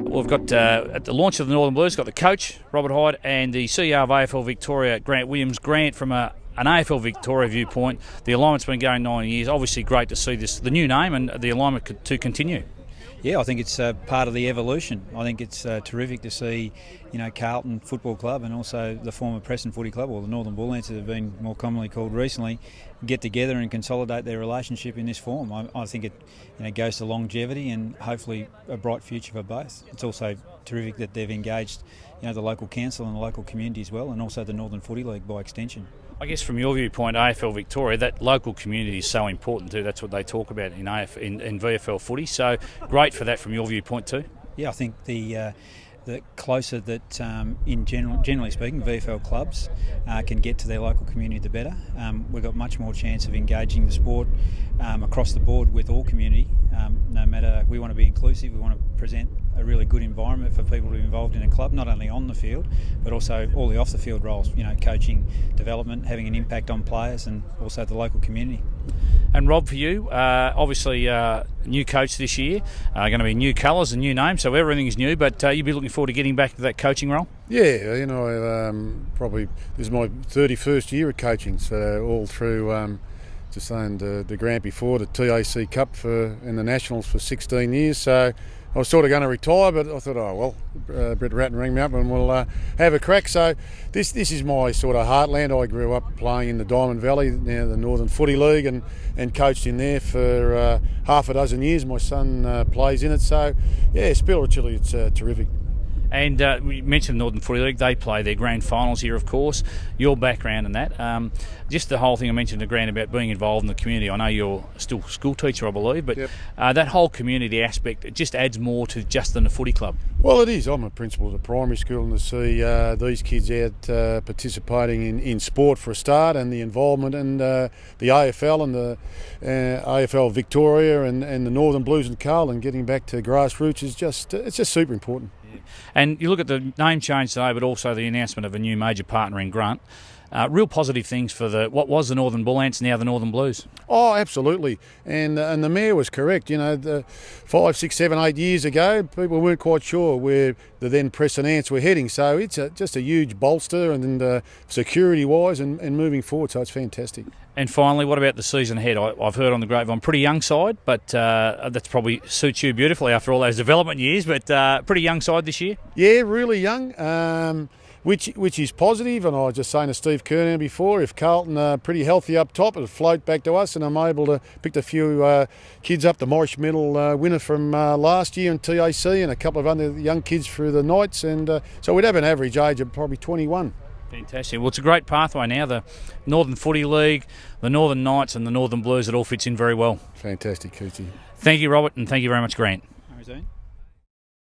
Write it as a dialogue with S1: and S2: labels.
S1: We've got, at the launch of the Northern Blues, got the coach, Robert Hyde, and the CEO of AFL Victoria, Grant Williams. Grant, from an AFL Victoria viewpoint, the alignment's been going 9 years. Obviously great to see the new name and the alignment to continue.
S2: Yeah, I think it's part of the evolution. I think it's terrific to see, Carlton Football Club and also the former Preston Footy Club, or the Northern Bullants, that have been more commonly called recently, get together and consolidate their relationship in this form. I think it goes to longevity and hopefully a bright future for both. It's also terrific that they've engaged, the local council and the local community as well, and also the Northern Footy League by extension.
S1: I guess from your viewpoint, AFL Victoria, that local community is so important too. That's what they talk about in VFL footy. So great for that from your viewpoint too.
S2: Yeah, I think the closer that, generally speaking, VFL clubs can get to their local community, the better. We've got much more chance of engaging the sport across the board with all community. No matter, we want to be inclusive. We want to present a really good environment for people to be involved in a club, not only on the field, but also all the off the field roles. Coaching, development, having an impact on players, and also the local community.
S1: And Rob, for you, obviously new coach this year, going to be new colours and new name, so everything is new, but you'll be looking forward to getting back to that coaching role?
S3: Yeah, probably this is my 31st year of coaching, so all through, just saying the Grant before, the TAC Cup and the Nationals for 16 years, so I was sort of going to retire, but I thought, Brett Ratton rang me up and we'll have a crack. So this is my sort of heartland. I grew up playing in the Diamond Valley, now the Northern Footy League, and coached in there for half a dozen years. My son plays in it, so yeah, spiritually it's terrific.
S1: And we mentioned the Northern Footy League. They play their grand finals here, of course. Your background in that. Just the whole thing I mentioned to Grant about being involved in the community. I know you're still a school teacher, I believe, but yep. That whole community aspect, it just adds more to just than a footy club.
S3: Well, it is. I'm a principal of a primary school, and to see these kids out participating in sport for a start, and the involvement, and the AFL and the AFL Victoria and the Northern Blues and Carlton getting back to grassroots is just super important.
S1: And you look at the name change today, but also the announcement of a new major partner in Grunt. Real positive things for what was the Northern Bullants, now the Northern Blues. Oh,
S3: absolutely. And the Mayor was correct. 5, 6, 7, 8 years ago, people weren't quite sure where the then Preston Ants were heading. So it's just a huge bolster and security-wise and moving forward. So it's fantastic.
S1: And finally, what about the season ahead? I've heard on the grapevine, pretty young side, but that's probably suits you beautifully after all those development years. But pretty young side this year.
S3: Yeah, really young. Which is positive, and I was just saying to Steve Kernan before, if Carlton are pretty healthy up top, it'll float back to us, and I'm able to pick a few kids up, the Morris Medal winner from last year in TAC, and a couple of other young kids through the Knights, and so we'd have an average age of probably 21.
S1: Fantastic. Well, it's a great pathway now, the Northern Footy League, the Northern Knights and the Northern Blues, it all fits in very well.
S3: Fantastic, Coochie.
S1: Thank you, Robert, and thank you very much, Grant.
S2: No worries,